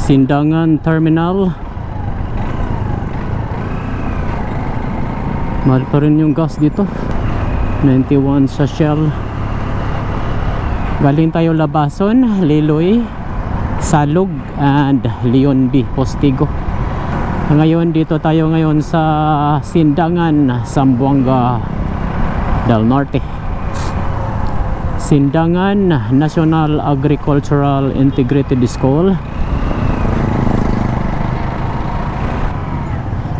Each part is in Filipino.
Sindangan Terminal. Mahal pa rin yung gas dito, 91 sa Shell. Galing tayo Labason, Liloy, Salug, and Leon B, Postigo. Ngayon dito tayo ngayon sa Sindangan, Zamboanga del Norte. Sindangan National Agricultural Integrated School.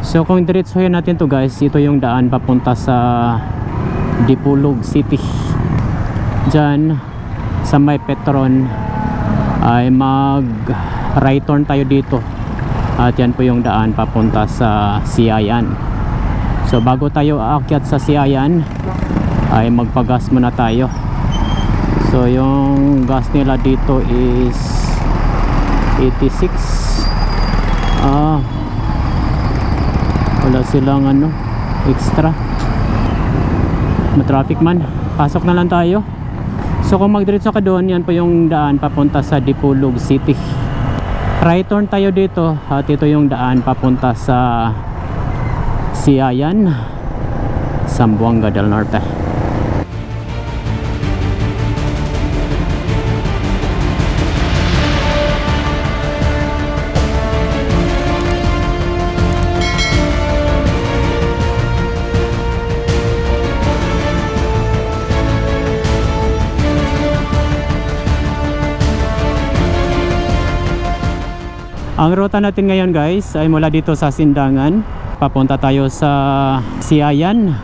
So kung diretsuhin natin to guys, ito yung daan papunta sa Dipolog City. Diyan sa may Petron ay mag right turn tayo dito. At yan po yung daan papunta sa Siayan. So bago tayo aakyat sa Siayan ay magpagas muna tayo. So yung gas nila dito is 86. Wala silang extra. Matraffic man. Pasok na lang tayo. So kung magdiretso ka doon, yan po yung daan papunta sa Dipolog City. Right turn tayo dito at ito yung daan papunta sa Siayan, Zamboanga del Norte. Ang ruta natin ngayon guys ay mula dito sa Sindangan, papunta tayo sa Siayan,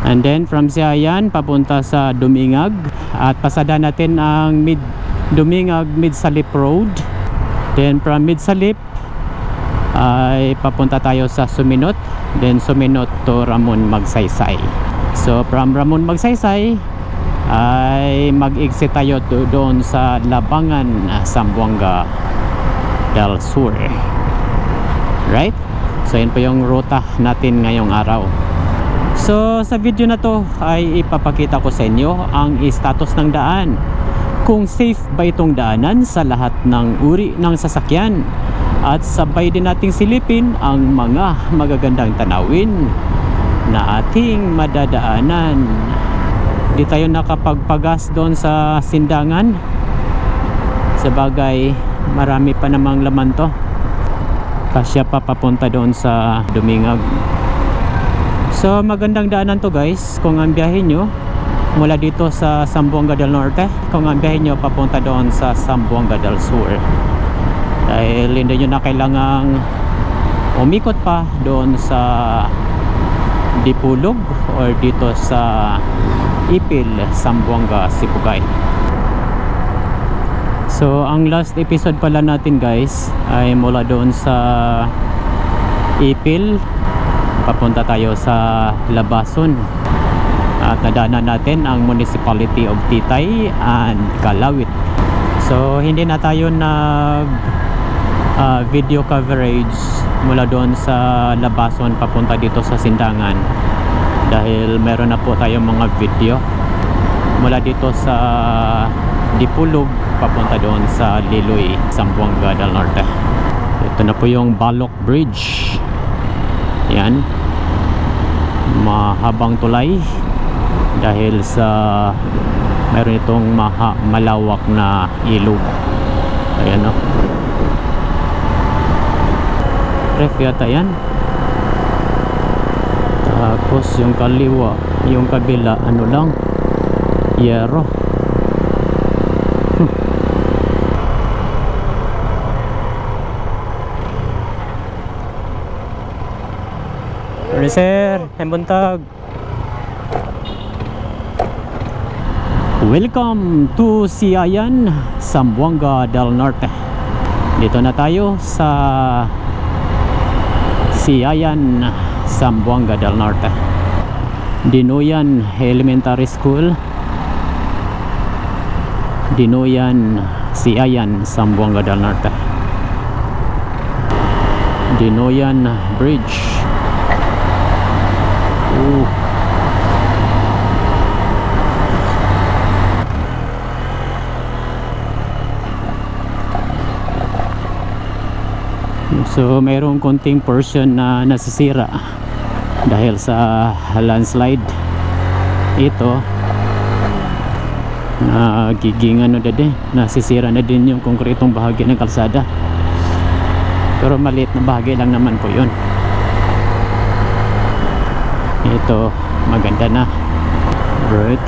and then from Siayan papunta sa Dumingag, at pasada natin ang Dumingag Midsalip Road. Then from Midsalip ay papunta tayo sa Suminot, then Suminot to Ramon Magsaysay. So from Ramon Magsaysay ay mag-exit tayo doon sa Labangan, Zamboanga del Sur. Right? So yun po yung ruta natin ngayong araw. So sa video na to ay ipapakita ko sa inyo ang status ng daan, kung safe ba itong daanan sa lahat ng uri ng sasakyan, at sabay din nating silipin ang mga magagandang tanawin na ating madadaanan. Di tayo nakapagpagas doon sa Sindangan, sabagay marami pa namang laman to, kasya pa papunta doon sa Dumingag. So magandang daanan to guys kung ang biyahe nyo mula dito sa Zamboanga del Norte, kung ang biyahe nyo papunta doon sa Zamboanga del Sur, dahil hindi nyo na kailangang umikot pa doon sa Dipolog or dito sa Ipil, Zamboanga, Sibugay. So ang last episode pala natin guys ay mula doon sa Ipil papunta tayo sa Labason, at nadaanan natin ang Municipality of Titay and Calawit. So hindi na tayo nag video coverage mula doon sa Labason papunta dito sa Sindangan, dahil meron na po tayong mga video mula dito sa Dipolog papunta doon sa Liloy, Zamboanga del Norte. Ito na po yung Balok Bridge. Yan, mahabang tulay dahil sa meron itong malawak na ilog. Ayan o, ref yata yan. Tapos yung kaliwa, yung kabila ano lang, yero. Sir, buntag. Welcome to Siayan, Zamboanga del Norte. Dito na tayo sa Siayan, Zamboanga del Norte. Dinoyan Elementary School, Dinoyan, Siayan, Zamboanga del Norte. Dinoyan Bridge. So mayroong konting portion na nasisira dahil sa landslide. Ito nagiging ano dede, nasisira na din yung konkretong bahagi ng kalsada, pero maliit na bahagi lang naman po yun. Ito maganda na. Right,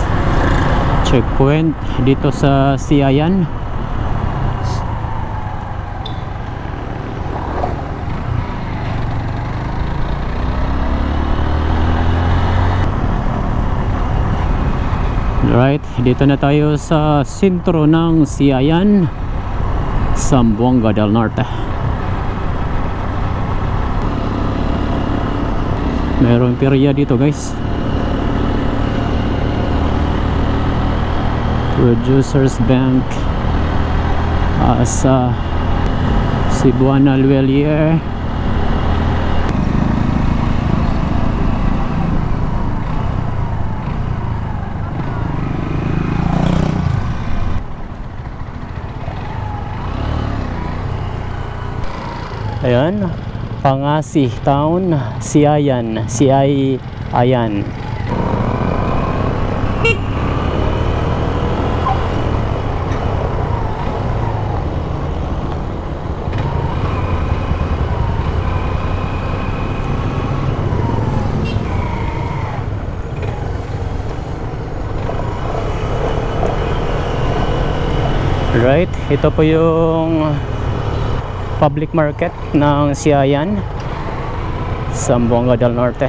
checkpoint dito sa Siayan. Right, dito na tayo sa sentro ng Siayan, Zamboanga del Norte. Merong perya dito guys. Producers Bank, Asa, Cebuana Luelier. Ayan, Pangasih Town, Siayan, Siayan. Right, ito po yung public market ng Siayan, Zamboanga del Norte.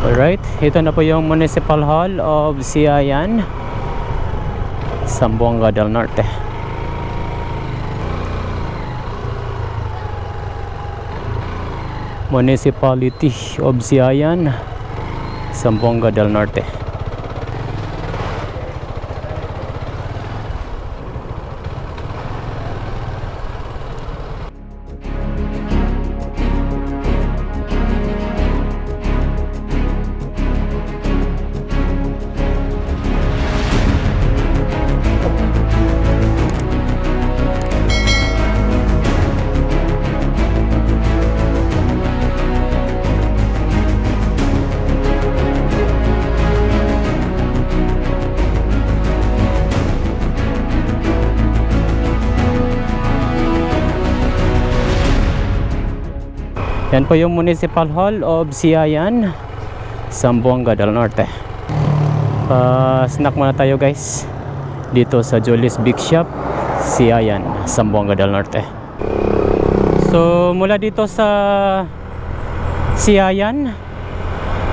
Alright, ito na po yung Municipal Hall of Siayan, Zamboanga del Norte. Municipality of Siayan, Zamboanga del Norte. Yan po yung Municipal Hall of Siayan, Zamboanga del Norte. Snack muna tayo guys dito sa Julie's Big Shop, Siayan, Zamboanga del Norte. So mula dito sa Siayan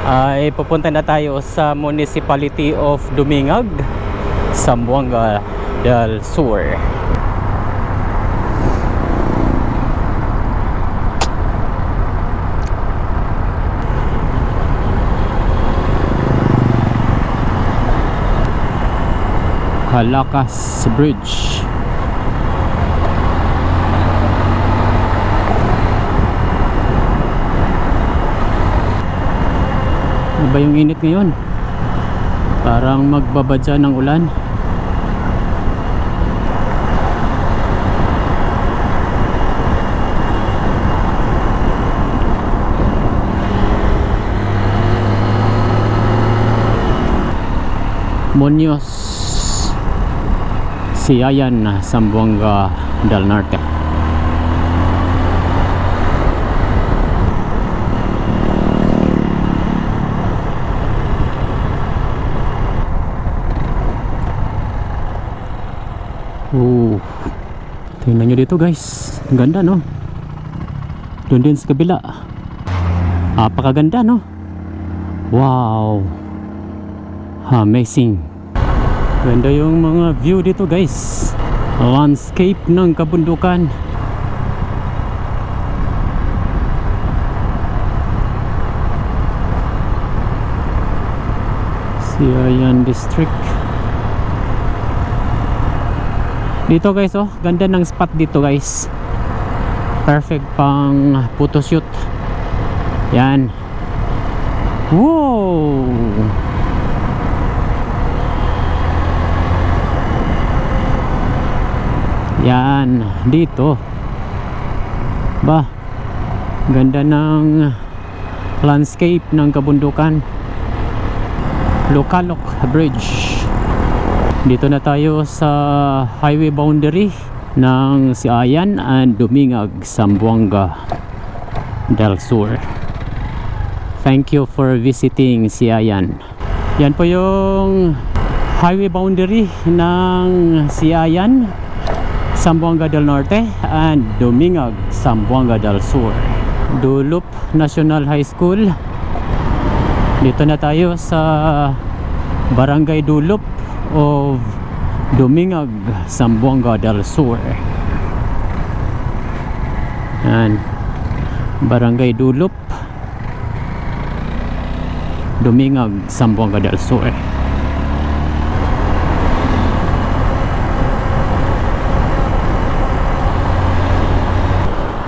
ay pupunta na tayo sa Municipality of Dumingag, Zamboanga del Sur. Halakas Bridge. Ano ba yung init ngayon? Parang magbabadya ng ulan. Muñoz, Siayan, Zamboanga del Norte. Tingnan nyo dito guys, ang ganda no. Doon din sa kabila, napakaganda no. Wow, amazing. Ganda yung mga view dito guys, landscape ng kabundukan. Siayan District. Dito guys, oh, ganda ng spot dito guys. Perfect pang photoshoot. Yan. Wow! Yan, dito. Ba, ganda ng landscape ng kabundukan. Lokalok Bridge. Dito na tayo sa highway boundary ng Siayan and Dumingag, Zamboanga del Sur. Thank you for visiting Siayan. Yan po yung highway boundary ng Siayan, Zamboanga del Norte and Dumingag, Zamboanga del Sur. Dulup National High School. Dito na tayo sa Barangay Dulup of Dumingag, Zamboanga del Sur. Yan. Barangay Dulup, Dumingag, Zamboanga del Sur.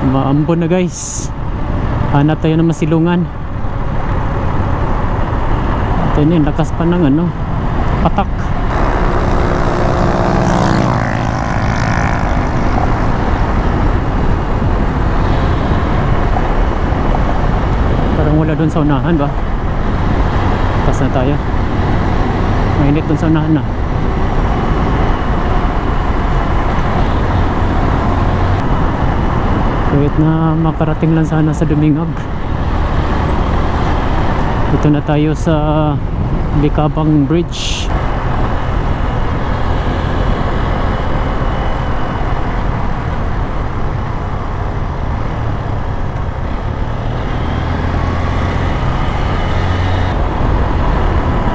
Maambon na guys. Hanap tayo ng masilungan. Ito na, lakas pa ng ano, patak. Parang wala doon sa unahan ba? Pas na tayo. Mainit doon sa unahan na. Kahit na makarating lang sana sa Dumingag. Dito na tayo sa Bicabang Bridge.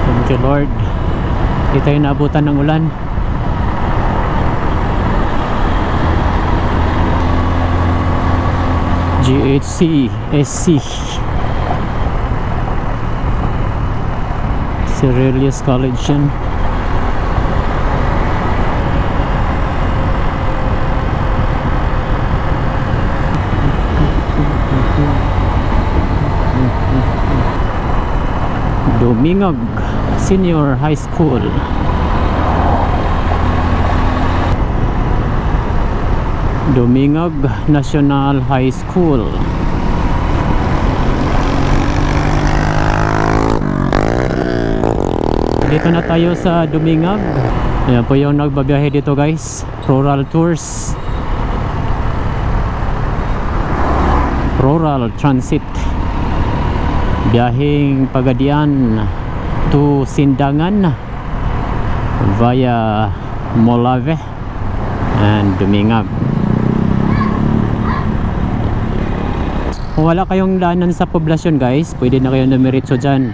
Thank you Lord. Hindi tayo naabutan ng ulan. GHC SC Cerelius College yan. Dumingag Senior High School. Dumingag National High School. Dito na tayo sa Dumingag. Ayan po yung nagbabiyahe dito guys. Rural Tours, Rural Transit. Biyaheng Pagadian to Sindangan via Molave and Dumingag. Kung wala kayong daanan sa poblasyon guys, pwede na kayo dumiretso dyan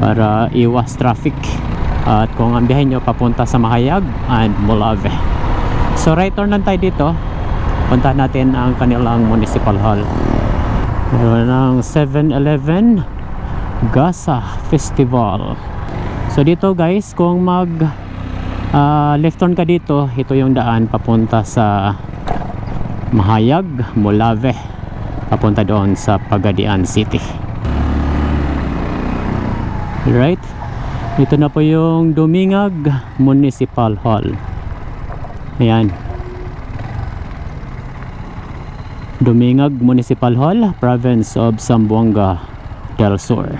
para iwas traffic. At kung ang biyahe nyo papunta sa Mahayag and Molave, so right turn lang tayo dito. Puntahan natin ang kanilang municipal hall. Meron ng 7-Eleven Gasa Festival. So dito guys, kung mag left turn ka dito, ito yung daan papunta sa Mahayag, Molave, papunta doon sa Pagadian City. Right, ito na po yung Dumingag Municipal Hall. Ayan, Dumingag Municipal Hall, Province of Zamboanga del Sur.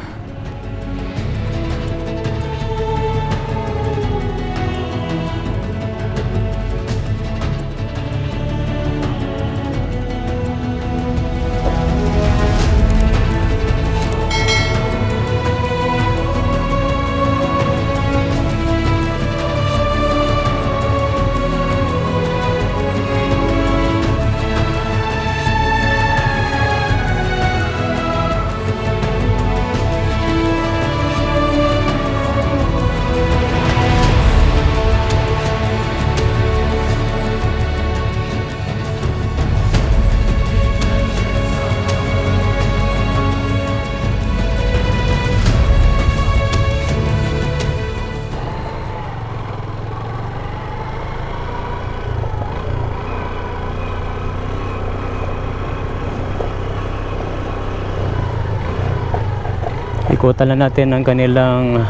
Ikutan na natin ang kanilang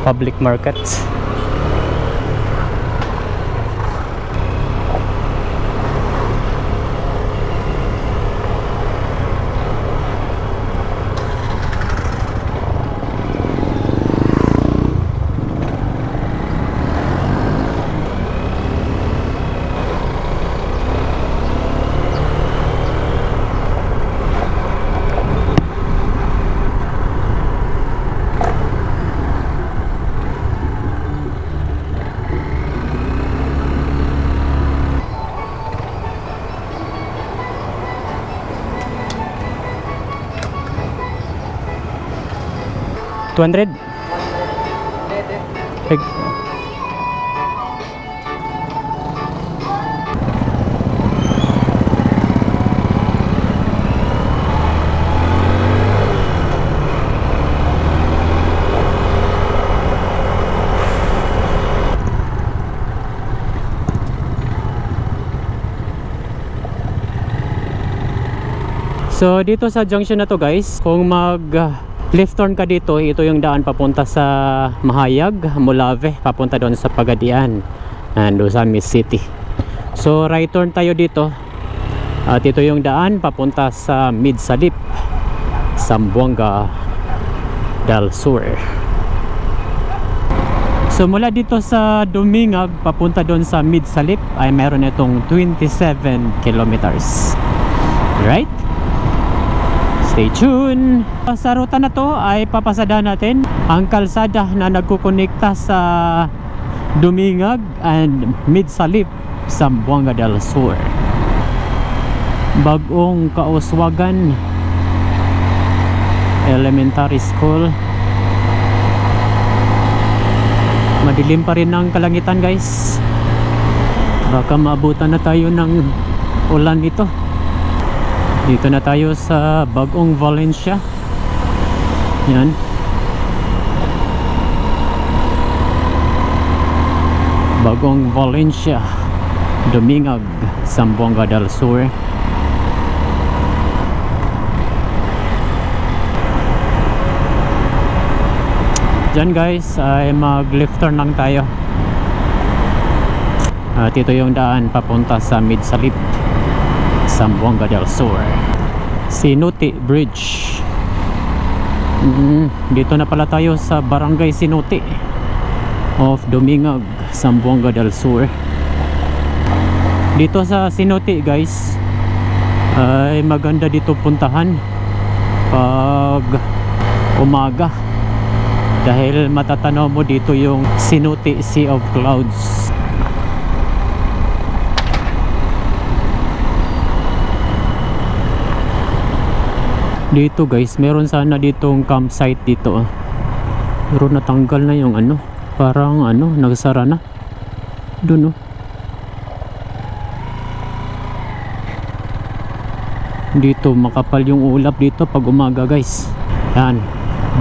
public markets. $200. So dito sa junction na to guys, kung mag left turn ka dito, ito yung daan papunta sa Mahayag, Molave, papunta doon sa Pagadian and Osamis City. So right turn tayo dito at ito yung daan papunta sa Midsalip, Zamboanga del Sur. So mula dito sa Dumingag papunta doon sa Midsalip ay meron itong 27 kilometers. Right? Stay tuned! Sa ruta na to ay papasada natin ang kalsada na nagkukonekta sa Dumingag and Midsalip, Zamboanga del Sur. Bagong Kauswagan Elementary School. Madilim pa rin ang kalangitan guys. Baka maabutan na tayo ng ulan nito. Dito na tayo sa Bagong Valencia. Yan. Bagong Valencia, Dumingag, Zamboanga del Sur. Diyan guys ay mag left turn lang tayo. At ito yung daan papunta sa Midsalip, Zamboanga del Sur. Sinuti Bridge. Dito na pala tayo sa Barangay Sinuti of Dumingag, Zamboanga del Sur. Dito sa Sinuti guys ay maganda dito puntahan pag umaga dahil matatanaw mo dito yung Sinuti Sea of Clouds. Dito guys, meron sana ditong campsite dito pero natanggal na yung ano, parang ano, nagsara na doon oh. Dito makapal yung ulap dito pag umaga guys. Yan,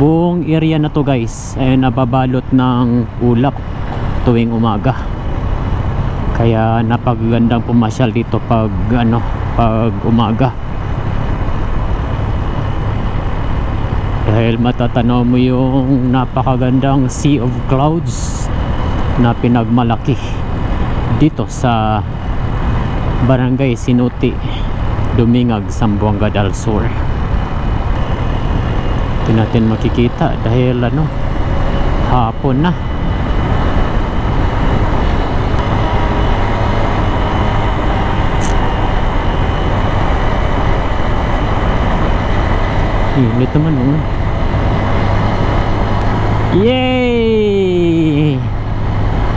buong area na to guys ay nababalot ng ulap tuwing umaga, kaya napakagandang pumasyal dito pag ano, pag umaga. Dahil matatanaw mo yung napakagandang Sea of Clouds na pinagmalaki dito sa Barangay Sinuti, Dumingag, Zamboanga del Sur. Ito natin makikita dahil ano, hapon na. Init naman oh. Yay!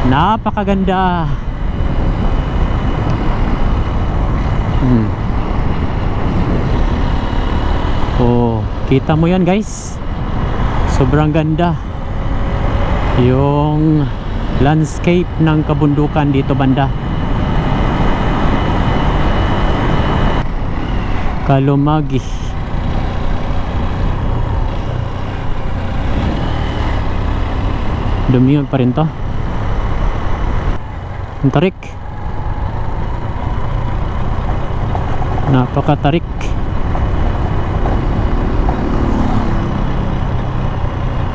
Napakaganda. Oh, kita mo yan guys. Sobrang ganda yung landscape ng kabundukan dito banda. Kalumagi. Dumingag pa rin to. Ang tarik. Napakatarik.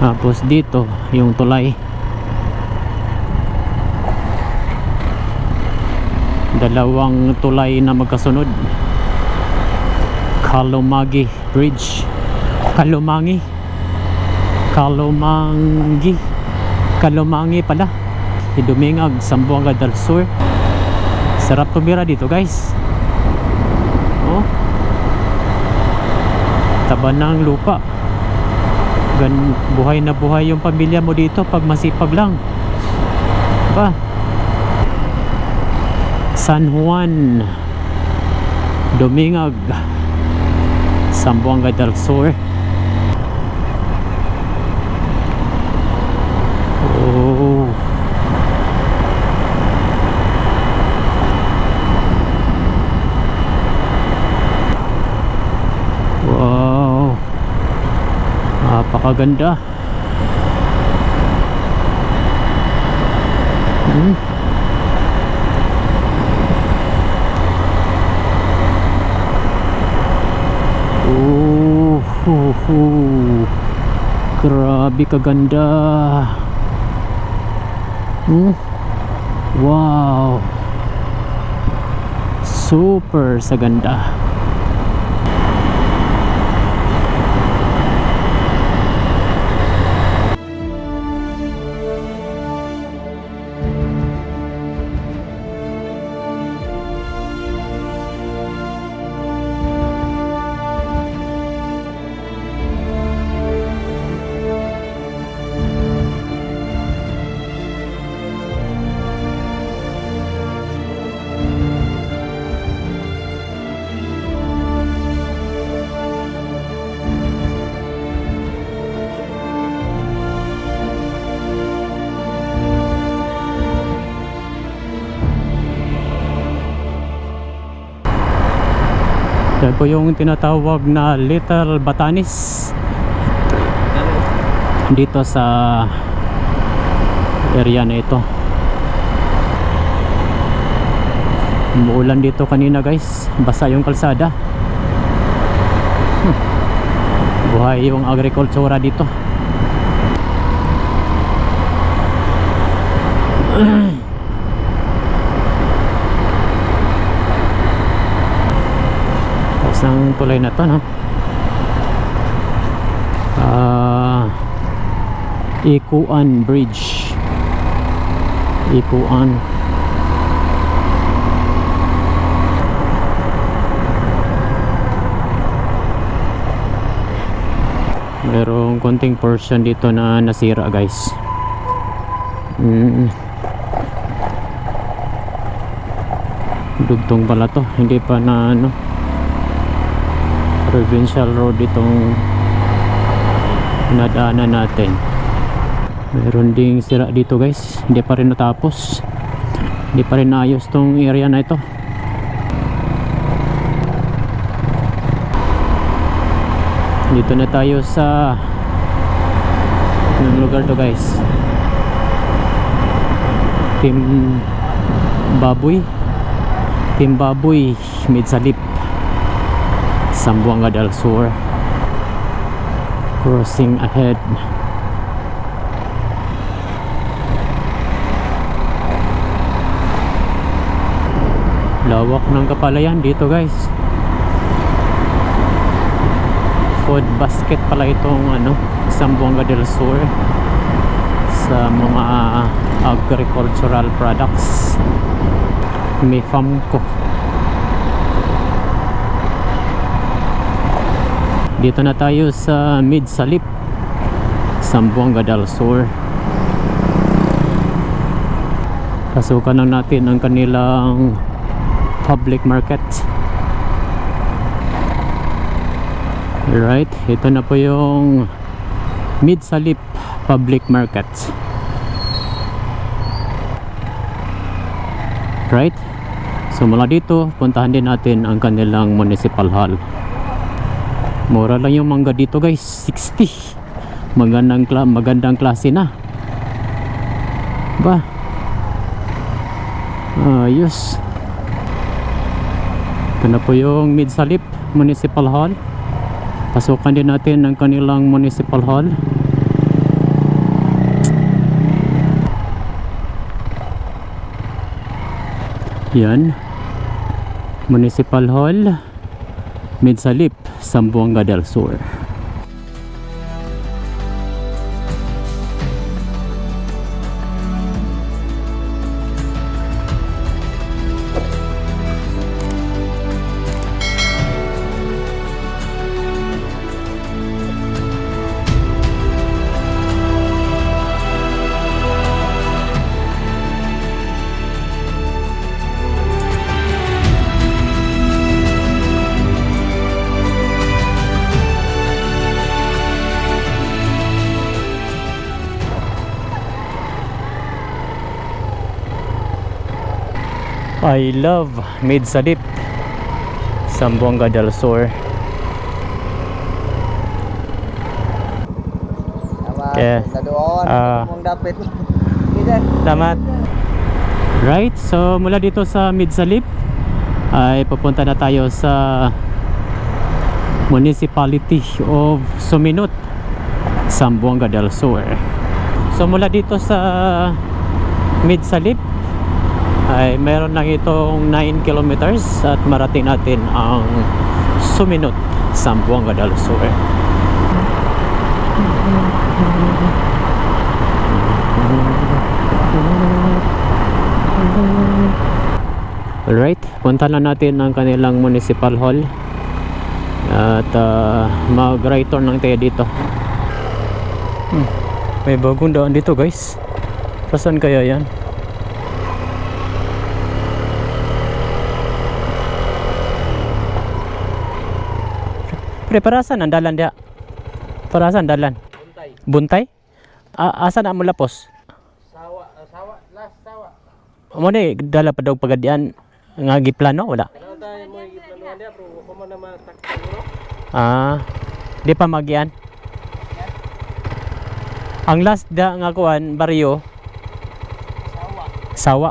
Tapos dito yung tulay, dalawang tulay na magkasunod. Kalumangi Bridge, Kalumangi pala, Dumingag, Zamboanga del Sur. Sarap tumira dito guys. Oh, taba ng lupa. Buhay na buhay yung pamilya mo dito pag masipag lang, ba? San Juan, Dumingag, Zamboanga del Sur. Oh, wow, napakaganda. Grabe kaganda. Wow, super sa ganda. Yan po yung tinatawag na Little Batanes dito sa area na ito. Umuulan dito kanina guys, basa yung kalsada. Buhay yung agrikultura dito. Ng tulay na to, no? Ikuan Bridge, Ikuan. Merong konting portion dito na nasira guys. Dugtong pala to, hindi pa na ano, provincial road itong nadaanan natin. Meron ding sira dito guys, hindi pa rin natapos, hindi pa rin naayos tong area na ito. Dito na tayo sa ng lugar to guys, Timbaboy Midsalip, Zamboanga del Sur. Crossing ahead. Lawak ng kapalayan dito guys. Food basket pala itong ano, Zamboanga del Sur sa mga agricultural products. May farm ko. Dito na tayo sa Midsalip, Zamboanga del Sur. Pasukan lang natin ang kanilang public market. Alright, ito na po yung Midsalip Public Market. Right? So mula dito, puntahan din natin ang kanilang municipal hall. Mura lang yung mangga dito guys, 60. Magandang klase na. Ba? Ayos. Ito na po yung Midsalip Municipal Hall. Pasukan din natin ang kanilang municipal hall. Yan. Municipal Hall, Midsalip, Zamboanga del Sur. I love Midsalip, Zamboanga del Sur. Okay. Dapit. Salamat. Right, so mula dito sa Midsalip ay pupunta na tayo sa Municipality of Suminot, Zamboanga del Sur. So mula dito sa Midsalip ay meron lang itong 9 kilometers at marating natin ang Suminot, Zamboanga del Sur. Alright, punta na natin ang kanilang municipal hall at mag right turn lang tayo dito. May bagong daan dito guys. Saan kaya yan? Pre, parasan ang dalan dia? Parasan dalan? Buntay. Buntay? Asan ang mulapos? Sawa, last sawa. Amo ni dala pa daw pagadian nga giplano wala? Ano tayo mo giplanuhan dia pero ko man na matakbo no? Di pa magian. Ang last da nga kuan baryo Sawa.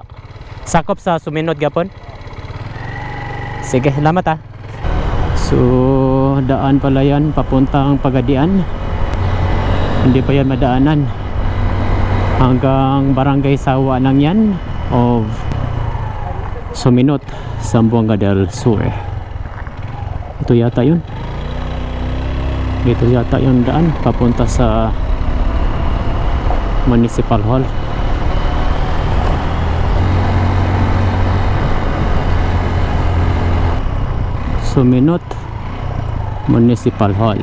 Sakop sa Suminot gapon. Sige, salamat So, daan pala yan papuntang Pagadian. Hindi pa yan madaanan. Hanggang Barangay Sawa lang yan of Suminot, Zamboanga del Sur. Ito yata yun. Dito yata yung daan papunta sa Municipal Hall. Suminot Municipal Hall.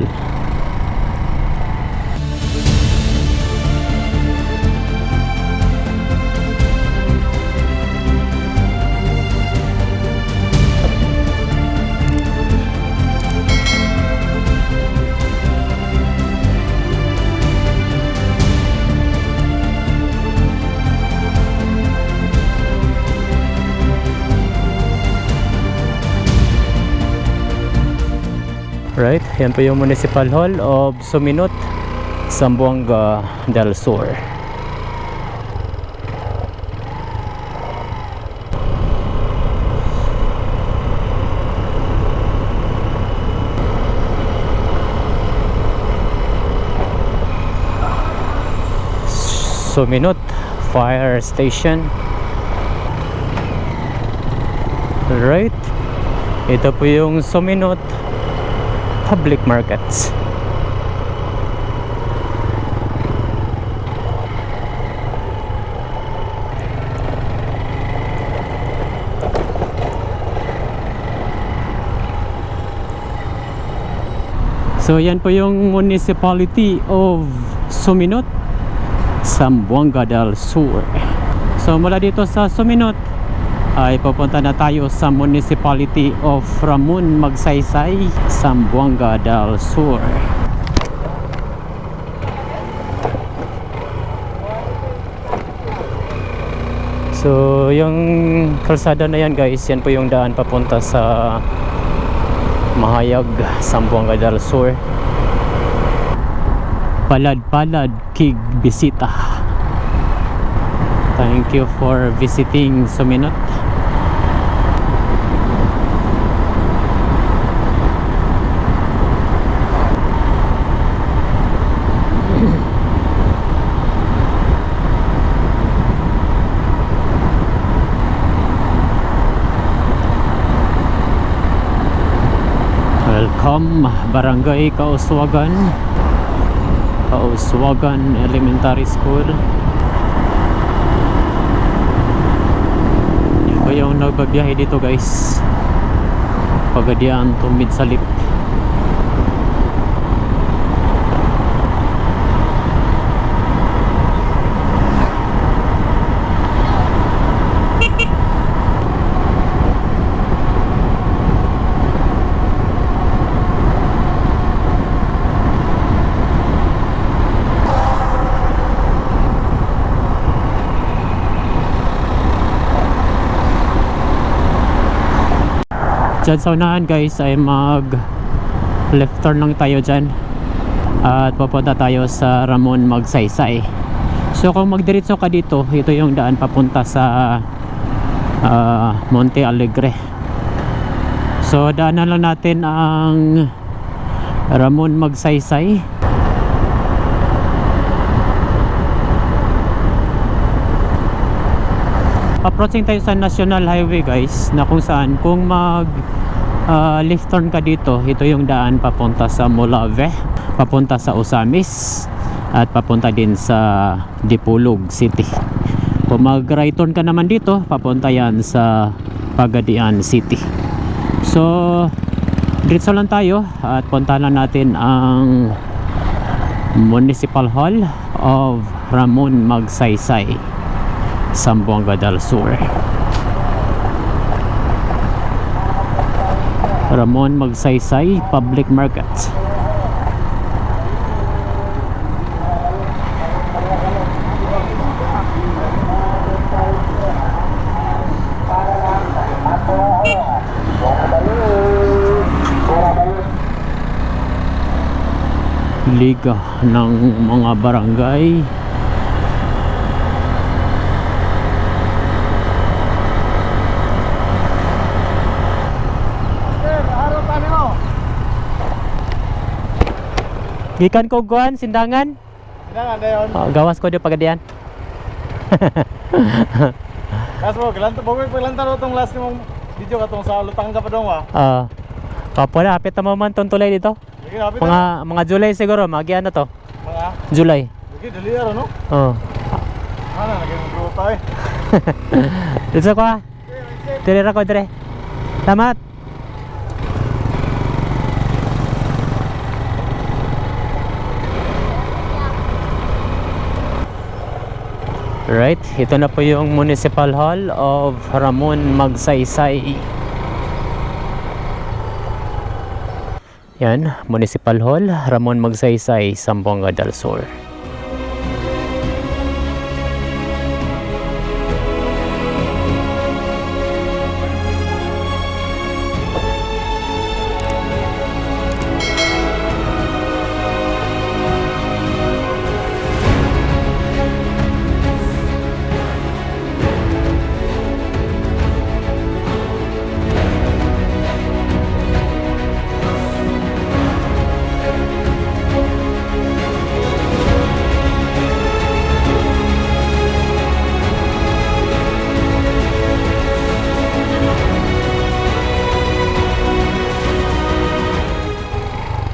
Right, yan po yung Municipal Hall of Suminot, Zamboanga del Sur. Suminot Fire Station. Right, ito po yung Suminot Public Markets. So yan po yung Municipality of Suminot, Zamboanga del Sur. So mula dito sa Suminot ay pupunta na tayo sa Municipality of Ramon Magsaysay, Zamboanga del Sur. So yung kalsada na yan guys, yan po yung daan papunta sa Mahayag, Zamboanga del Sur. Palad-palad kig bisita. Thank you for visiting Suminot. Welcome, Barangay Kauswagan, Kauswagan Elementary School. Yan ba yung nagbabiyahe dito guys, Pagadian to Midsalip. Diyan sa unahan guys ay mag left turn lang tayo dyan at papunta tayo sa Ramon Magsaysay. So kung magdiretso ka dito, ito yung daan papunta sa Monte Alegre. So daanan lang natin ang Ramon Magsaysay. Approaching tayo sa National Highway guys, na kung saan kung mag left turn ka dito, ito yung daan papunta sa Molave, papunta sa Osamis at papunta din sa Dipolog City. Kung mag right turn ka naman dito, papunta yan sa Pagadian City. So diretso lang tayo at punta lang natin ang Municipal Hall of Ramon Magsaysay, Zamboanga del Sur. Ramon Magsaysay Public Market. Liga ng mga barangay. Gikan ko guan, sindangan. Sindangan dayon. Gawas ko di Pagadian. Kaso galanto bagay paglantaro tong last nimong video katong sa lutang ka pa dong wa. Kapo na hapit na man tong tulay dito. Sige, hapit Mga July siguro, magian na to. Mga July. sige, dali ara no. Ana naging grupo eh. Dito ko ha. Dire ra ko dire. Salamat. Right, ito na po yung Municipal Hall of Ramon Magsaysay. Yan, Municipal Hall, Ramon Magsaysay, Zamboanga del Sur.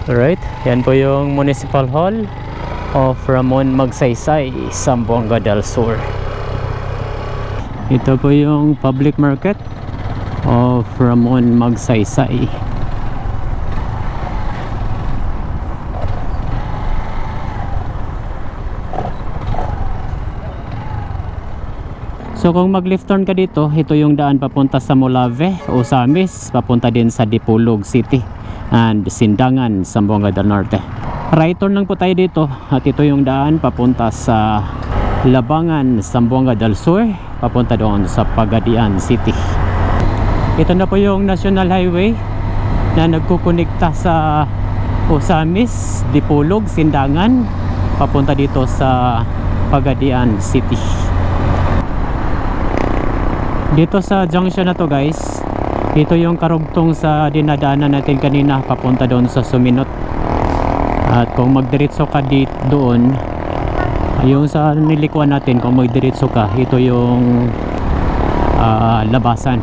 Alright, yan po yung Municipal Hall of Ramon Magsaysay, Zamboanga del Sur. Ito po yung Public Market of Ramon Magsaysay. So kung mag left turn ka dito, ito yung daan papunta sa Molave, Osamis, papunta din sa Dipolog City and Sindangan, Zamboanga del Norte. Right turn lang po tayo dito at ito yung daan papunta sa Labangan, Zamboanga del Sur, papunta doon sa Pagadian City. Ito na po yung National Highway na nagkukonekta sa Osamis, Dipolog, Sindangan, papunta dito sa Pagadian City. Dito sa junction na to guys, ito yung karugtong sa dinadaanan natin kanina papunta doon sa Suminot. At kung magdiretso ka doon, yung sa nilikuan natin, kung magdiretso ka, ito yung labasan.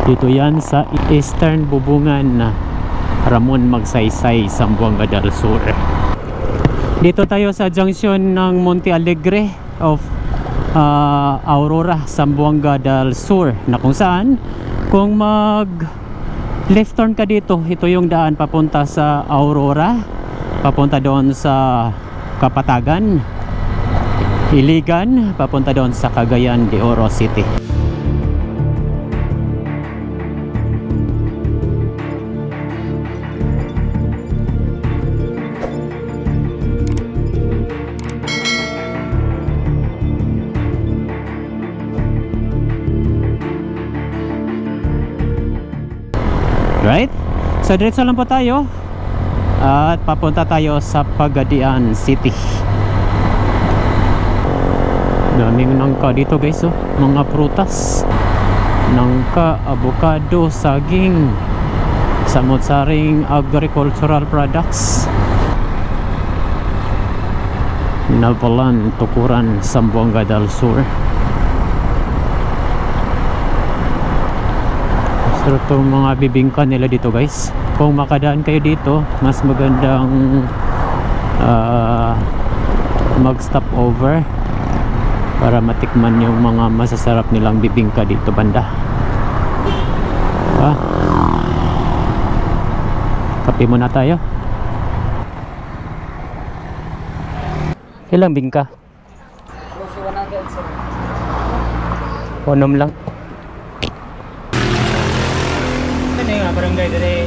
Dito yan sa Eastern Bubungan, Ramon Magsaysay, Zamboanga del Sur. Dito tayo sa junction ng Monte Alegre of Aurora, Zamboanga del Sur, na kung saan kung mag left turn ka dito, ito yung daan papunta sa Aurora, papunta doon sa Kapatagan, Iligan, papunta doon sa Cagayan de Oro City. Right? So diretso lang po tayo at papunta tayo sa Pagadian City. Daming nangka dito guys, oh. Mga prutas, nangka, avocado, saging, samot-saring agricultural products. Navalan, Tukuran, Zamboanga del Sur. Sarap itong mga bibingka nila dito guys. Kung makadaan kayo dito, mas magandang mag stop over para matikman yung mga masasarap nilang bibingka dito banda. Kape muna tayo. Ilang bingka? 100 sir. Unom lang. Ano yung barangay dali?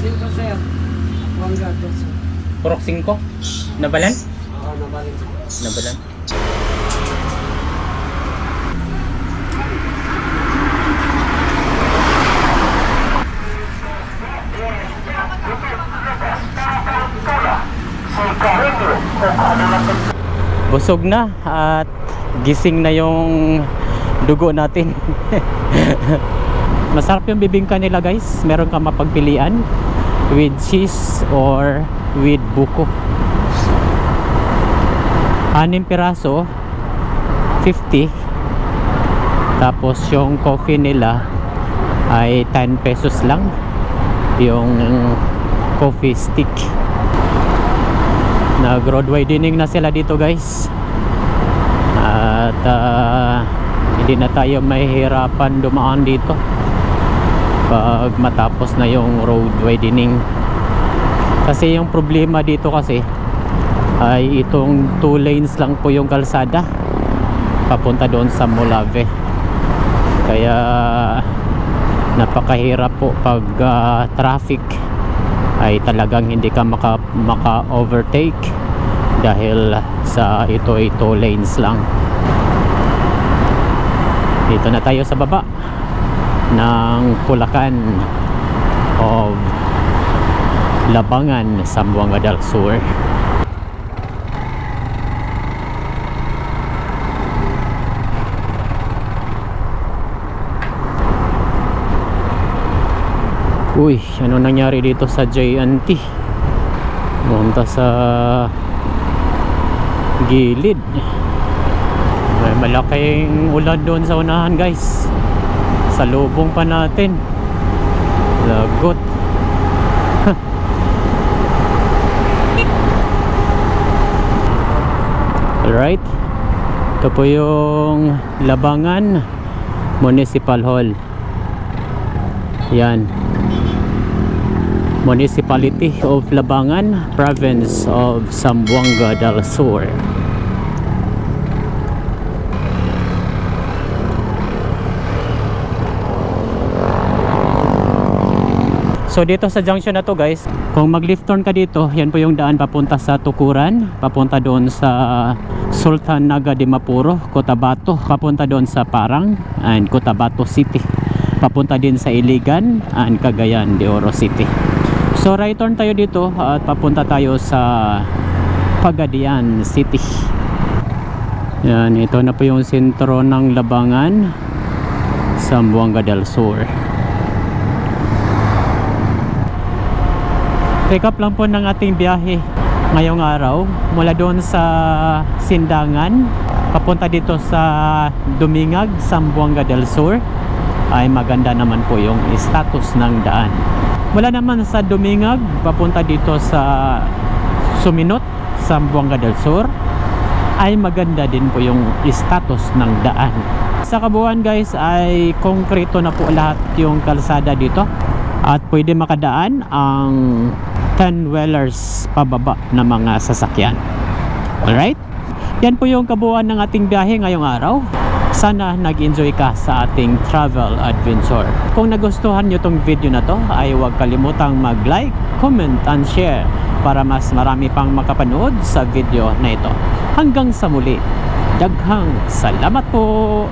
Sino sir? 100 sir. Purok 5? Nabalan? Oo, nabalik sir. Nabalan. Busog na at gising na yung dugo natin. Masarap yung bibingka nila guys. Meron kang mapagpilian with cheese or with buko. 6 piraso 50. Tapos yung coffee nila ay 10 pesos lang yung coffee stick. Nag-road widening na sila dito guys. At hindi na tayo mahihirapan dumaan dito pag matapos na yung road widening. Kasi yung problema dito kasi ay itong 2 lanes lang po yung kalsada papunta doon sa Molave. Kaya napakahirap po pag traffic ay talagang hindi ka maka-overtake dahil sa ito ay 2 lanes lang. Dito na tayo sa baba ng Pulacan of Labangan, Zamboanga del Sur. Uy, ano nangyari dito sa J&T? Punta sa gilid. May malaking ulan doon sa unahan guys. Sa lubong pa natin. Lagot. Alright. Ito po yung Labangan Municipal Hall. Yan. Municipality of Labangan, Province of Zamboanga del Sur. So dito sa junction na to guys, kung mag-left turn ka dito, yan po yung daan papunta sa Tukuran, papunta doon sa Sultan Naga de Mapuro, Cotabato, papunta doon sa Parang and Cotabato City, papunta din sa Iligan and Cagayan de Oro City. So right turn tayo dito at papunta tayo sa Pagadian City. Yan, ito na po yung sentro ng Labangan, Zamboanga del Sur. Pick up lang po ng ating biyahe ngayong araw mula doon sa Sindangan papunta dito sa Dumingag, Zamboanga del Sur. ay maganda naman po yung status ng daan. Mula naman sa Dumingag papunta dito sa Suminot, Zamboanga del Sur, ay maganda din po yung status ng daan. Sa kabuuan guys ay konkreto na po lahat yung kalsada dito at pwede makadaan ang 10-wheelers pababa na mga sasakyan. Alright? Yan po yung kabuuan ng ating biyahe ngayong araw. Sana nag-enjoy ka sa ating travel adventure. Kung nagustuhan nyo tong video na to ay huwag kalimutang mag-like, comment, and share para mas marami pang makapanood sa video na ito. Hanggang sa muli, daghang salamat po!